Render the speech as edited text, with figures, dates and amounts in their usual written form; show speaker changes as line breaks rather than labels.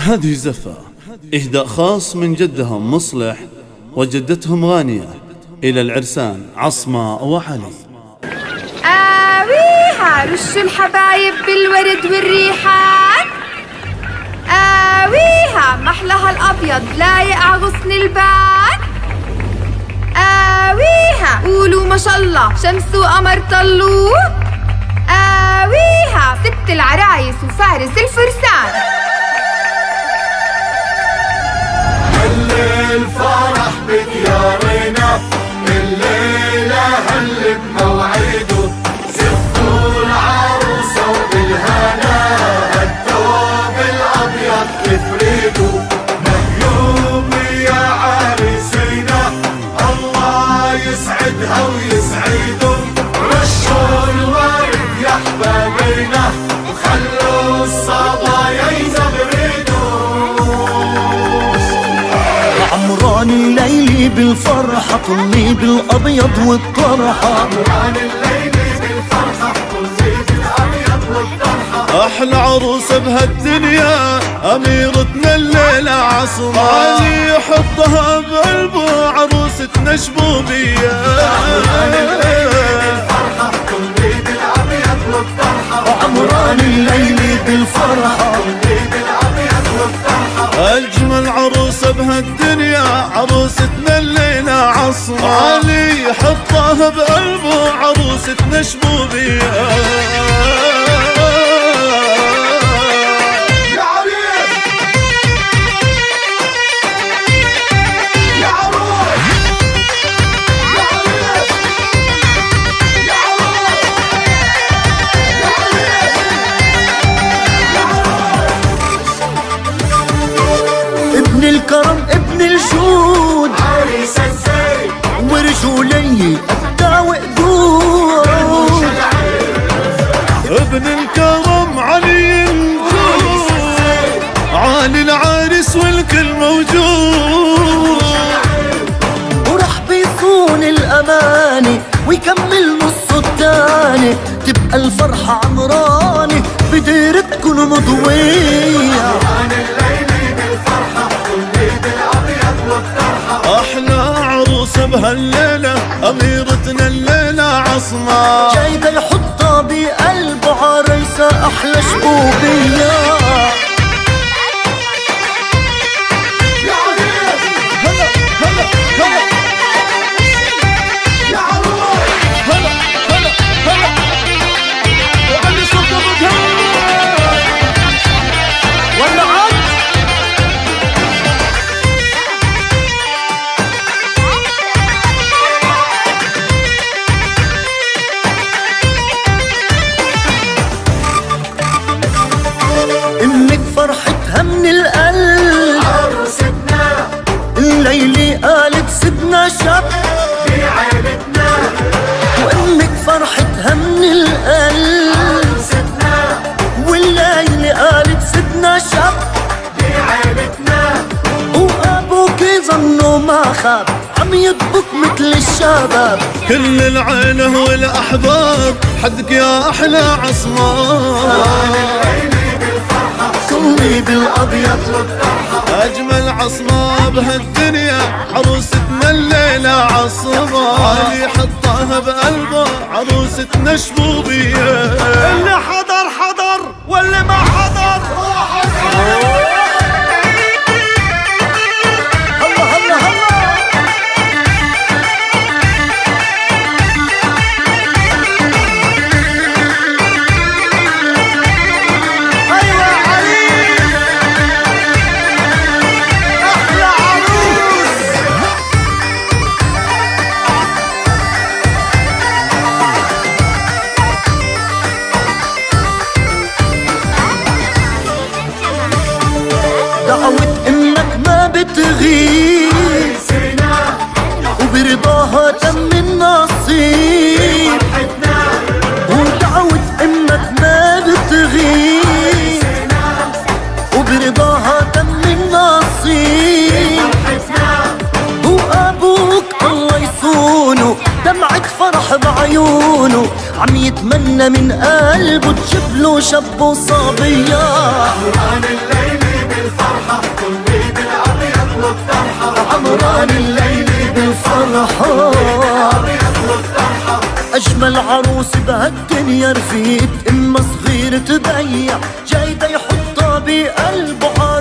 هذه زفة إهداء خاص من جدهم مصلح وجدتهم غانية إلى العرسان عصماء وعلي.
آويها رشوا الحبايب بالورد والريحان، آويها محلها الأبيض لايق ع غصن البان، آويها قولوا ما شاء الله شمس وقمر طلوا، آويها ست العرايس وفارس الفرسان.
الليل فرح بديارنا، الليلة هل بموعده، زفوا العروسة وبالهنا الثوب الأبيض تفريده. مهيوب يا عريسينا الله يسعدها ويسعدهم، رشوا الورد يا حبايبنا وخلوا الصبايا يزغردوا.
عمران ليلي بالفرحة طلي بالأبيض والطرحة،
عمران الليلي بالفرحة طلي بالأبيض والطرحة.
أحلى عروسة بهالدنيا أميرتنا الليلة عصماء، علي يحطها بقلبه عروستنا شبوبية.
عمران الليلي بالفرحة طلي بالأبيض والطرحة،
عمران الليلي بالفرحة
طلي بالأبيض والطرحة.
أجمل عروسة بهالدنيا عروستنا الليلة عصماء، علي يحطها بقلبه عروستنا شبوبية.
ابن الكرم ابن الجود
عريس الزين
ورجولي أبدع وقدود،
ابن الكرم علي الجود، علي العريس والكل موجود،
وراح بيكون الأماني ويكمل نصه التاني، تبقى الفرحة عمراني بديرتكن مضوية.
عمران الليلي بالفرحة طلي بالأبيض والطرحة.
أحلى عروسة بهالليلة أميرتنا الليلة عصماء،
جايبة يحطها بقلبه عريسة أحلى شبوبية. إمك فرحتها من القلب
عروستنا
الليلة قالت سيدنا شب
بعيلتنا،
وإمك فرحتها من القلب
عروستنا
والليلة قالت سيدنا شب
بعيلتنا.
وأبوك ظنه ما خاب عم يطبخ مثل الشباب.
كل العيلة والأحباب حدك يا أحلى عصماء،
طلي بالأبيض
والطرحة.
أجمل عصماء بهالدنيا عروستنا الليلة عصماء، علي حطها بقلبه عروستنا شبوبية.
اللي حضر حضر واللي ما حضر هلا هلا هلا. أيوة علي أحلى عروس. دعوة إمك ما بتغيب
عريسنا
وبرضاها تم النصيب،
فرحتنا
ودعوة إمك ما بتغيب وبرضاها تم النصيب،
فرحتنا.
وأبوك الله يصونه دمعة فرح بعيونه، عم يتمنى من قلبه تجيب له شاب وصبية.
عمران الليلي بالفرحة كل بالأبيض والطرحة
عمران الليل بالفرحة
بالأبيض والطرحة
أجمل عروس بهالدنيا رفيق، إما صغير تبيع جايدة يحطها بقلبه